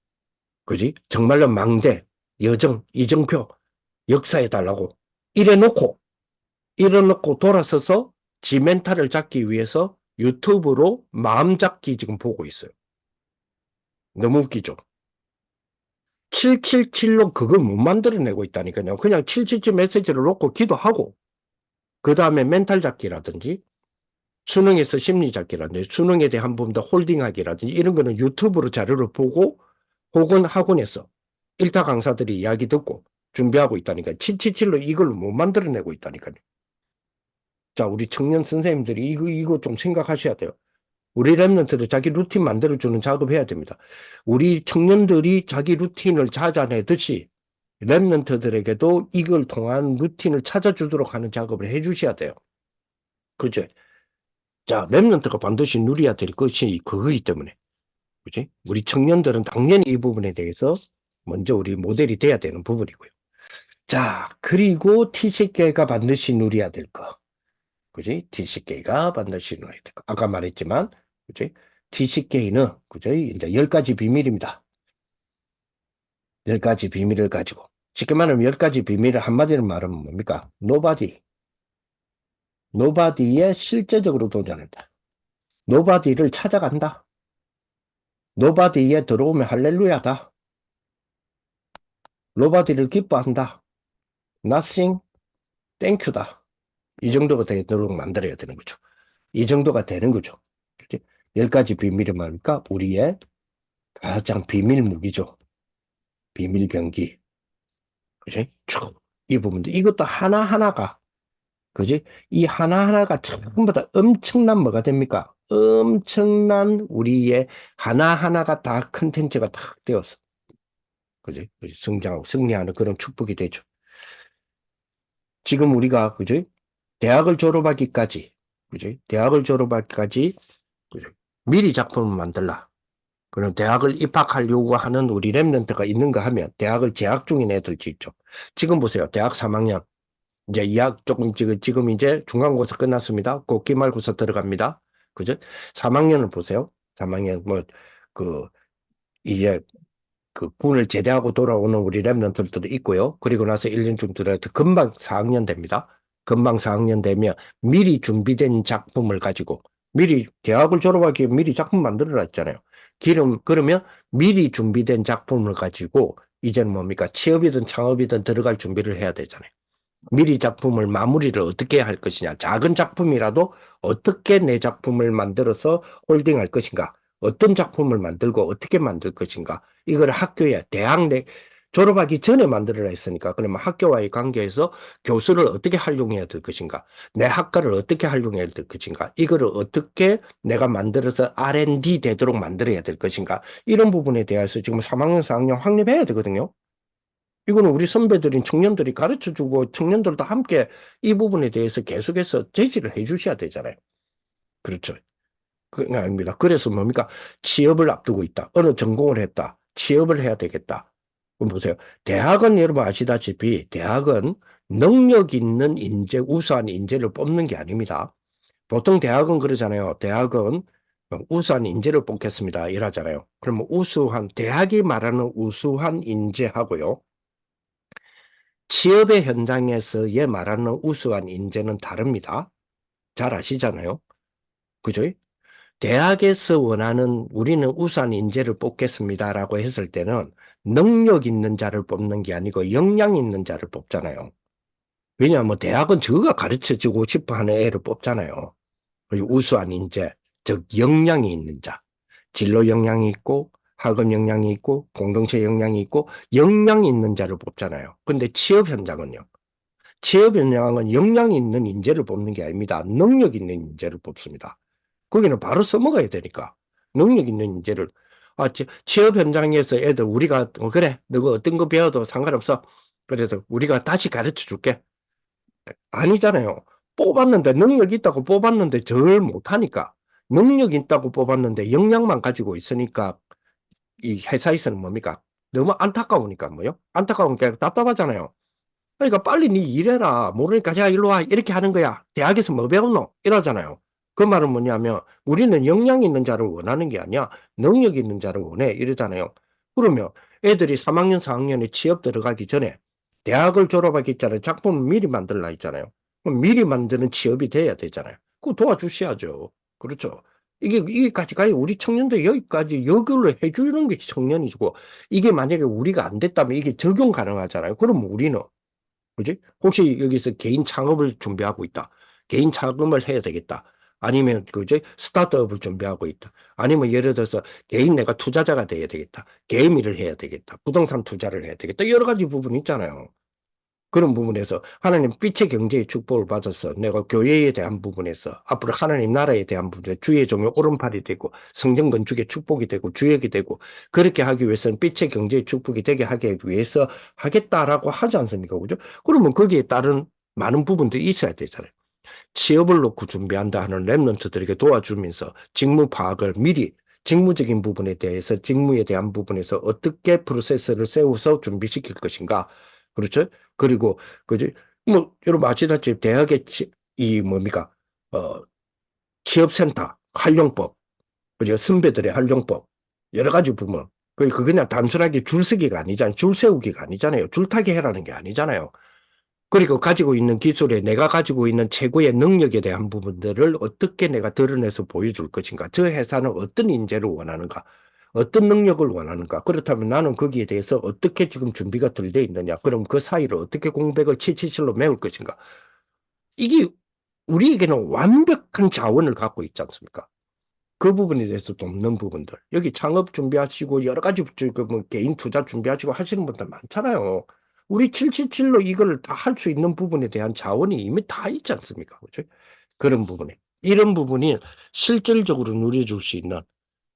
그지? 정말로 망대, 여정, 이정표 역사해달라고. 이래놓고, 이래놓고 돌아서서 지 멘탈을 잡기 위해서 유튜브로 마음 잡기 지금 보고 있어요. 너무 웃기죠? 777로 그걸 못 만들어내고 있다니까요. 그냥 777 메시지를 놓고 기도하고, 그 다음에 멘탈 잡기라든지, 수능에서 심리 잡기라든지, 수능에 대한 부분 더 홀딩하기라든지, 이런 거는 유튜브로 자료를 보고, 혹은 학원에서 일타 강사들이 이야기 듣고 준비하고 있다니까요. 777로 이걸 못 만들어내고 있다니까요. 자, 우리 청년 선생님들이 이거 좀 생각하셔야 돼요. 우리 랩런트도 자기 루틴 만들어주는 작업해야 됩니다. 우리 청년들이 자기 루틴을 찾아내듯이 랩런트들에게도 이걸 통한 루틴을 찾아주도록 하는 작업을 해주셔야 돼요. 그죠? 자, 랩런트가 반드시 누려야 될 것이 그거기 때문에. 그지? 우리 청년들은 당연히 이 부분에 대해서 먼저 우리 모델이 돼야 되는 부분이고요. 자, 그리고 TCK가 반드시 누려야 될 거. 그지? TCK가 반드시 누려야 될 거. 아까 말했지만, 그지? TCK는, 그지? 이제 10가지 비밀입니다. 10가지 비밀을 가지고. 쉽게 말하면 10가지 비밀을 한마디로 말하면 뭡니까? Nobody. Nobody에 실제적으로 도전한다. Nobody를 찾아간다. Nobody에 들어오면 할렐루야다. Nobody를 기뻐한다. Nothing, thank you다. 이 정도가 되도록 만들어야 되는 거죠. 이 정도가 되는 거죠. 그치? 10가지 비밀이 뭡니까? 우리의 가장 비밀 무기죠. 비밀 병기. 그지? 이 부분도, 이것도 하나하나가, 그지? 이 하나하나가 전부 다 엄청난 뭐가 됩니까? 엄청난 우리의 하나하나가 다 컨텐츠가 다 되었어. 그지? 성장하고 승리하는 그런 축복이 되죠. 지금 우리가, 그지? 대학을 졸업하기까지, 그지? 대학을 졸업하기까지, 그지? 미리 작품을 만들라. 그럼 대학을 입학하려고 하는 우리 랩런트가 있는가 하면 대학을 재학 중인 애들도 있죠. 지금 보세요. 대학 3학년. 이제 2학 조금 지금 이제 중간고사 끝났습니다. 곧 기말고사 들어갑니다. 그죠? 3학년을 보세요. 3학년 뭐 그 이제 그 군을 제대하고 돌아오는 우리 랩런트들도 있고요. 그리고 나서 1년 좀 들어도 금방 4학년 됩니다. 금방 4학년 되면 미리 준비된 작품을 가지고 미리 대학을 졸업하기 위해 미리 작품 만들어라 했잖아요. 그러면 미리 준비된 작품을 가지고 이제는 뭡니까? 취업이든 창업이든 들어갈 준비를 해야 되잖아요. 미리 작품을 마무리를 어떻게 할 것이냐. 작은 작품이라도 어떻게 내 작품을 만들어서 홀딩할 것인가. 어떤 작품을 만들고 어떻게 만들 것인가. 이걸 학교에 대학 내 졸업하기 전에 만들어라 했으니까 그러면 학교와의 관계에서 교수를 어떻게 활용해야 될 것인가. 내 학과를 어떻게 활용해야 될 것인가. 이거를 어떻게 내가 만들어서 R&D 되도록 만들어야 될 것인가. 이런 부분에 대해서 지금 3학년, 4학년 확립해야 되거든요. 이거는 우리 선배들인 청년들이 가르쳐주고 청년들도 함께 이 부분에 대해서 계속해서 제시를 해주셔야 되잖아요. 그렇죠. 그게 아닙니다. 그래서 뭡니까? 취업을 앞두고 있다. 어느 전공을 했다. 취업을 해야 되겠다. 그럼 보세요. 대학은 여러분 아시다시피 대학은 능력 있는 인재, 우수한 인재를 뽑는 게 아닙니다. 보통 대학은 그러잖아요. 대학은 우수한 인재를 뽑겠습니다. 이러잖아요. 그러면 대학이 말하는 우수한 인재하고요. 취업의 현장에서의 말하는 우수한 인재는 다릅니다. 잘 아시잖아요. 그죠? 대학에서 원하는 우리는 우수한 인재를 뽑겠습니다라고 했을 때는 능력 있는 자를 뽑는 게 아니고 역량 있는 자를 뽑잖아요. 왜냐하면 대학은 저가 가르쳐 주고 싶어 하는 애를 뽑잖아요. 그리고 우수한 인재, 즉 역량이 있는 자. 진로 역량이 있고 학업 역량이 있고 공동체 역량이 있고 역량이 있는 자를 뽑잖아요. 근데 취업 현장은요. 취업 현장은 역량이 있는 인재를 뽑는 게 아닙니다. 능력 있는 인재를 뽑습니다. 거기는 바로 써먹어야 되니까. 능력 있는 인재를. 취업 현장에서 애들 우리가 그래 너가 어떤 거 배워도 상관없어. 그래서 우리가 다시 가르쳐 줄게. 아니잖아요. 뽑았는데 능력 있다고 뽑았는데 절 못하니까. 능력 있다고 뽑았는데 역량만 가지고 있으니까 이 회사에서는 뭡니까? 너무 안타까우니까 뭐요? 안타까우니까 답답하잖아요. 그러니까 빨리 네 일해라. 모르니까 자 일로 와. 이렇게 하는 거야. 대학에서 뭐 배웠노? 이러잖아요. 그 말은 뭐냐면 우리는 역량 있는 자를 원하는 게 아니야. 능력 있는 자를 원해. 이러잖아요. 그러면 애들이 3학년, 4학년에 취업 들어가기 전에 대학을 졸업하기 전에 작품을 미리 만들라 했잖아요. 그럼 미리 만드는 취업이 돼야 되잖아요. 그거 도와주셔야죠. 그렇죠. 이게까지 가야 우리 청년들 여기까지 여기로 해주는 게 청년이고, 이게 만약에 우리가 안 됐다면 이게 적용 가능하잖아요. 그럼 우리는, 그지? 혹시 여기서 개인 창업을 준비하고 있다. 개인 창업을 해야 되겠다. 아니면, 그지? 스타트업을 준비하고 있다. 아니면 예를 들어서 개인 내가 투자자가 돼야 되겠다. 개인 일을 해야 되겠다. 부동산 투자를 해야 되겠다. 여러 가지 부분이 있잖아요. 그런 부분에서 하나님 빛의 경제의 축복을 받아서 내가 교회에 대한 부분에서 앞으로 하나님 나라에 대한 부분에 주의 종의 오른팔이 되고 성전 건축의 축복이 되고 주역이 되고 그렇게 하기 위해서는 빛의 경제의 축복이 되게 하기 위해서 하겠다라고 하지 않습니까? 그죠? 그러면 거기에 따른 많은 부분들이 있어야 되잖아요. 취업을 놓고 준비한다 하는 랩런트들에게 도와주면서 직무 파악을 미리 직무적인 부분에 대해서 직무에 대한 부분에서 어떻게 프로세스를 세워서 준비시킬 것인가. 그렇죠? 그리고 그지? 뭐 여러분 아시다시피 대학의 이 뭡니까? 어, 취업센터 활용법, 그죠? 선배들의 활용법 여러 가지 부분. 그 그냥 단순하게 줄서기가 아니잖아요. 줄 세우기가 아니잖아요. 줄타기 해라는 게 아니잖아요. 그리고 가지고 있는 기술에 내가 가지고 있는 최고의 능력에 대한 부분들을 어떻게 내가 드러내서 보여줄 것인가. 저 회사는 어떤 인재를 원하는가. 어떤 능력을 원하는가. 그렇다면 나는 거기에 대해서 어떻게 지금 준비가 덜 돼 있느냐. 그럼 그 사이를 어떻게 공백을 칠칠실로 메울 것인가. 이게 우리에게는 완벽한 자원을 갖고 있지 않습니까? 그 부분에 대해서 돕는 부분들. 여기 창업 준비하시고 여러 가지 뭐 개인 투자 준비하시고 하시는 분들 많잖아요. 우리 777로 이걸 다 할 수 있는 부분에 대한 자원이 이미 다 있지 않습니까? 그죠? 그런 부분에. 이런 부분이 실질적으로 누려줄 수 있는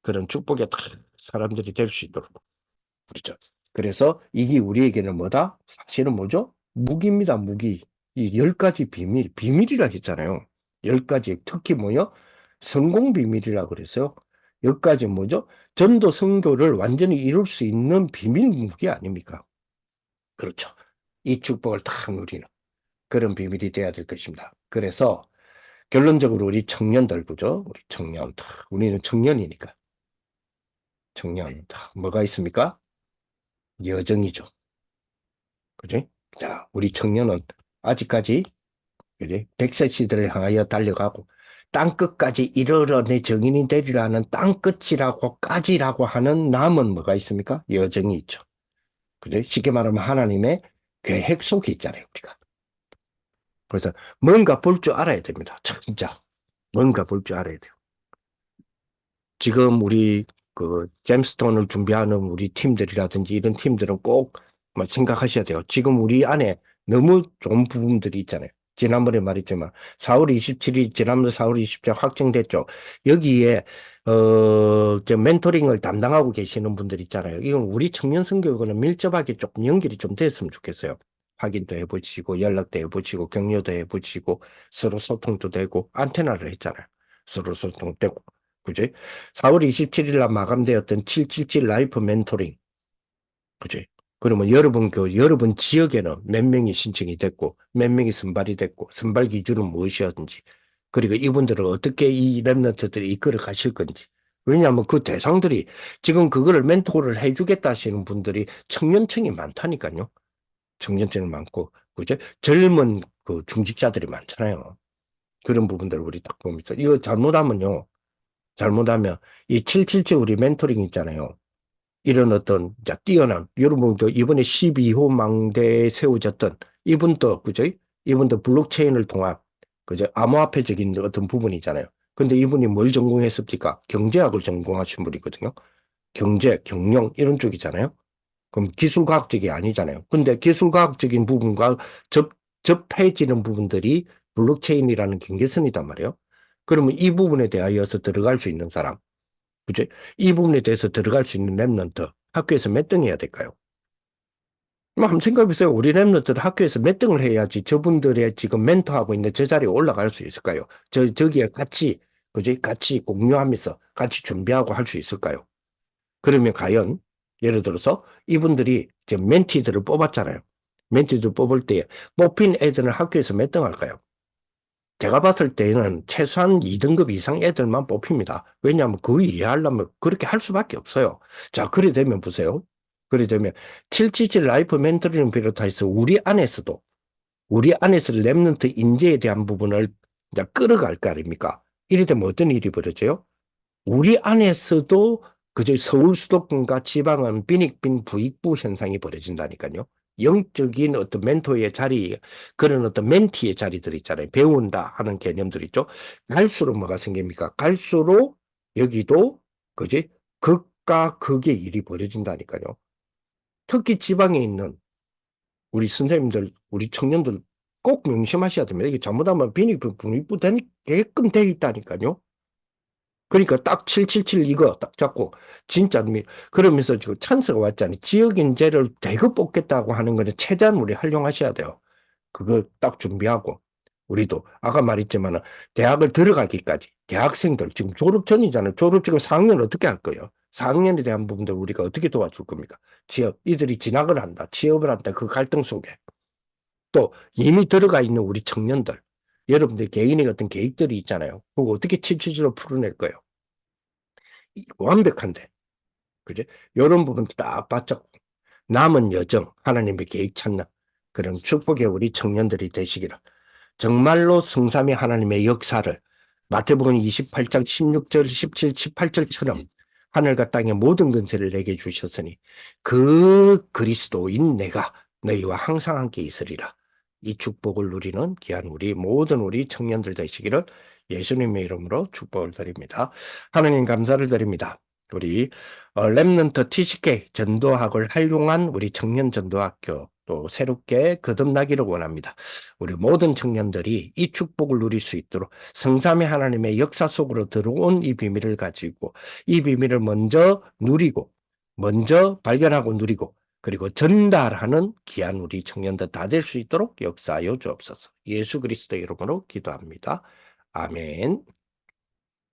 그런 축복의 사람들이 될 수 있도록. 그렇죠. 그래서 이게 우리에게는 뭐다? 사실은 뭐죠? 무기입니다, 무기. 이 10가지 비밀, 비밀이라 했잖아요. 10가지, 특히 뭐요? 성공 비밀이라 그래서요. 10가지 뭐죠? 전도 선교를 완전히 이룰 수 있는 비밀 무기 아닙니까? 그렇죠. 이 축복을 다 누리는 그런 비밀이 돼야 될 것입니다. 그래서 결론적으로 우리 청년들, 그죠? 우리 청년, 우리는 청년이니까. 청년, 뭐가 있습니까? 여정이죠. 그지? 자, 우리 청년은 아직까지, 그지? 100세 시대를 향하여 달려가고, 땅끝까지 이르러 내 정인이 되리라는 땅끝이라고까지라고 하는 남은 뭐가 있습니까? 여정이 있죠. 그죠? 쉽게 말하면 하나님의 계획 속에 있잖아요, 우리가. 그래서 뭔가 볼 줄 알아야 됩니다. 진짜. 뭔가 볼 줄 알아야 돼요. 지금 우리 그 잼스톤을 준비하는 우리 팀들이라든지 이런 팀들은 꼭뭐 생각하셔야 돼요. 지금 우리 안에 너무 좋은 부분들이 있잖아요. 지난번에 말했지만 4월 27일 지난번 4월 27일 확정됐죠. 여기에 저 멘토링을 담당하고 계시는 분들 있잖아요. 이건 우리 청년 선교하고는 밀접하게 조금 연결이 좀 됐으면 좋겠어요. 확인도 해보시고 연락도 해보시고 격려도 해보시고 서로 소통도 되고 안테나를 했잖아요. 서로 소통되고 그지? 4월 27일 날 마감되었던 777 라이프 멘토링. 그지? 그러면 여러분 지역에는 몇 명이 신청이 됐고, 몇 명이 선발이 됐고, 선발 기준은 무엇이었는지, 그리고 이분들을 어떻게 이 랩런트들이 이끌어 가실 건지. 왜냐하면 그 대상들이 지금 그거를 멘토를 해주겠다 하시는 분들이 청년층이 많다니까요. 청년층이 많고, 그죠? 젊은 그 중직자들이 많잖아요. 그런 부분들을 우리 딱 보면서, 이거 잘못하면 이 777 우리 멘토링 있잖아요. 이런 어떤 자, 뛰어난 여러분도 이번에 12호 망대에 세워졌던 이분도 그죠? 이분도 블록체인을 통한 그죠? 암호화폐적인 어떤 부분이잖아요. 근데 이분이 뭘 전공했습니까? 경제학을 전공하신 분이거든요. 경제, 경영 이런 쪽이잖아요. 그럼 기술과학적이 아니잖아요. 근데 기술과학적인 부분과 접해지는 부분들이 블록체인이라는 경계선이단 말이에요. 그러면 이 부분에 대하여서 들어갈 수 있는 사람, 그죠? 이 부분에 대해서 들어갈 수 있는 랩런트, 학교에서 몇 등 해야 될까요? 뭐 한번 생각해보세요. 우리 랩런트들 학교에서 몇 등을 해야지 저분들의 지금 멘토하고 있는 저 자리에 올라갈 수 있을까요? 저기에 같이, 그죠? 같이 공유하면서 같이 준비하고 할 수 있을까요? 그러면 과연 예를 들어서 이분들이 지금 멘티들을 뽑았잖아요. 멘티들 뽑을 때 뽑힌 애들은 학교에서 몇 등 할까요? 제가 봤을 때는 최소한 2등급 이상 애들만 뽑힙니다. 왜냐하면 그 이해하려면 그렇게 할 수밖에 없어요. 자, 그래 되면 보세요. 그래 되면 777 라이프 멘토링을 비롯해서 우리 안에서 랩런트 인재에 대한 부분을 이제 끌어갈 거 아닙니까? 이래 되면 어떤 일이 벌어져요? 우리 안에서도 그저 서울 수도권과 지방은 빈익빈 부익부 현상이 벌어진다니까요. 영적인 어떤 멘토의 자리, 그런 어떤 멘티의 자리들 있잖아요. 배운다 하는 개념들 있죠. 갈수록 뭐가 생깁니까? 갈수록 여기도, 그지? 극과 극의 일이 벌어진다니까요. 특히 지방에 있는 우리 선생님들, 우리 청년들 꼭 명심하셔야 됩니다. 이게 잘못하면 빈익빈 부익부 되게끔 돼 있다니까요. 그러니까 딱 777 이거 딱 잡고 진짜 그러면서 지금 찬스가 왔잖아요. 지역 인재를 대거 뽑겠다고 하는 거는 최대한 우리 활용하셔야 돼요. 그거 딱 준비하고 우리도 아까 말했지만은 대학을 들어가기까지 대학생들 지금 졸업 전이잖아요. 졸업 지금 4학년 어떻게 할 거예요? 4학년에 대한 부분들 우리가 어떻게 도와줄 겁니까? 취업 이들이 진학을 한다, 취업을 한다 그 갈등 속에 또 이미 들어가 있는 우리 청년들 여러분들 개인의 어떤 계획들이 있잖아요. 그거 어떻게 777로 풀어낼 거예요? 완벽한데. 그지? 이런 부분 딱 바짝 남은 여정, 하나님의 계획 찾는 그런 축복의 우리 청년들이 되시기를. 정말로 성삼위 하나님의 역사를 마태복음 28장 16절, 17, 18절처럼 하늘과 땅의 모든 근세를 내게 주셨으니 그 그리스도인 내가 너희와 항상 함께 있으리라. 이 축복을 누리는 귀한 우리 모든 우리 청년들 되시기를 예수님의 이름으로 축복을 드립니다. 하나님 감사를 드립니다. 우리 렘넌트 TCK 전도학을 활용한 우리 청년 전도학교 또 새롭게 거듭나기를 원합니다. 우리 모든 청년들이 이 축복을 누릴 수 있도록 성삼위 하나님의 역사 속으로 들어온 이 비밀을 가지고 이 비밀을 먼저 누리고 먼저 발견하고 누리고 그리고 전달하는 귀한 우리 청년들 다 될 수 있도록 역사하여 주옵소서. 예수 그리스도의 이름으로 기도합니다. 아멘.